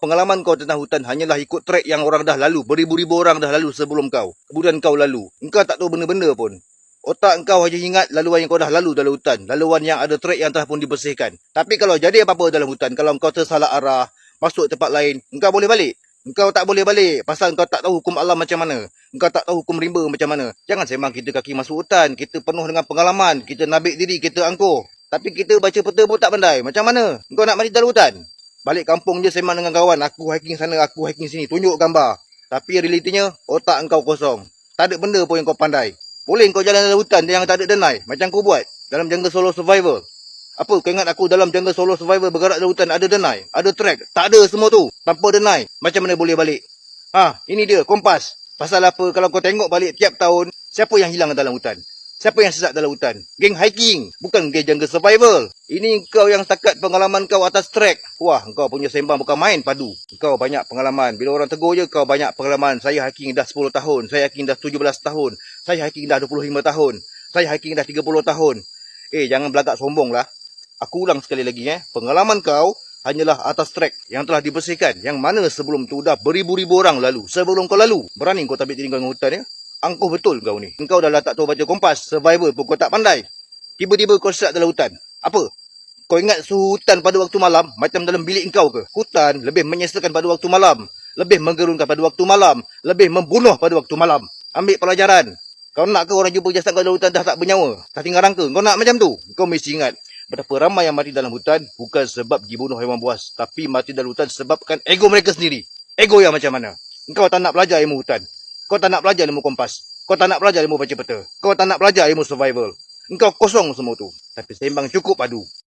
Pengalaman kau tentang hutan hanyalah ikut trek yang orang dah lalu. Beribu-ribu orang dah lalu sebelum kau. Kemudian kau lalu. Engkau tak tahu benda-benda pun. Otak engkau hanya ingat laluan yang kau dah lalu dalam hutan. Laluan yang ada trek yang telah pun dibersihkan. Tapi kalau jadi apa-apa dalam hutan, kalau engkau tersalah arah, masuk tempat lain, engkau boleh balik. Engkau tak boleh balik pasal engkau tak tahu hukum alam macam mana. Engkau tak tahu hukum rimba macam mana. Jangan sembang kita kaki masuk hutan. Kita penuh dengan pengalaman. Kita nabik diri, kita angkuh. Tapi kita baca peta pun tak pandai. Macam mana engkau nak mati dalam hutan? Balik kampung je sembang dengan kawan. Aku hiking sana, aku hiking sini. Tunjuk gambar. Tapi realitinya, otak engkau kosong. Tak ada benda pun yang kau pandai. Boleh kau jalan dalam hutan yang tak ada denai. Macam kau buat dalam jungle solo survival. Apa kau ingat aku dalam jungle solo survival bergerak dalam hutan ada denai? Ada track? Tak ada semua tu. Tanpa denai. Macam mana boleh balik? Ini dia, kompas. Pasal apa? Kalau kau tengok balik tiap tahun, siapa yang hilang dalam hutan? Siapa yang sesat dalam hutan? Geng hiking. Bukan geng jungle survival. Ini kau yang setakat pengalaman kau atas trek. Wah, kau punya sembang bukan main padu. Kau banyak pengalaman. Bila orang tegur je, kau banyak pengalaman. Saya hiking dah 10 tahun. Saya hiking dah 17 tahun. Saya hiking dah 25 tahun. Saya hiking dah 30 tahun. Jangan belagak sombong lah. Aku ulang sekali lagi. Pengalaman kau hanyalah atas trek yang telah dibersihkan. Yang mana sebelum tu dah beribu-ribu orang lalu. Sebelum kau lalu. Berani kau tabik diri kau dengan hutan Angkuh betul kau ni. Engkau dah tak tahu baca kompas. Survival pun kau tak pandai. Tiba-tiba kau sesat dalam hutan. Apa? Kau ingat suhu hutan pada waktu malam macam dalam bilik engkau ke? Hutan lebih menyesakan pada waktu malam. Lebih menggerunkan pada waktu malam. Lebih membunuh pada waktu malam. Ambil pelajaran. Kau nak ke orang jumpa jasad kau dalam hutan dah tak bernyawa? Dah tinggal rangka. Kau nak macam tu? Kau mesti ingat. Betapa ramai yang mati dalam hutan bukan sebab dibunuh haiwan buas. Tapi mati dalam hutan sebabkan ego mereka sendiri. Ego yang macam mana? Engkau tak nak belajar ilmu hutan. Kau tak nak belajar ilmu kompas. Kau tak nak belajar ilmu baca peta. Kau tak nak belajar ilmu survival. Engkau kosong semua tu. Tapi sembang cukup padu.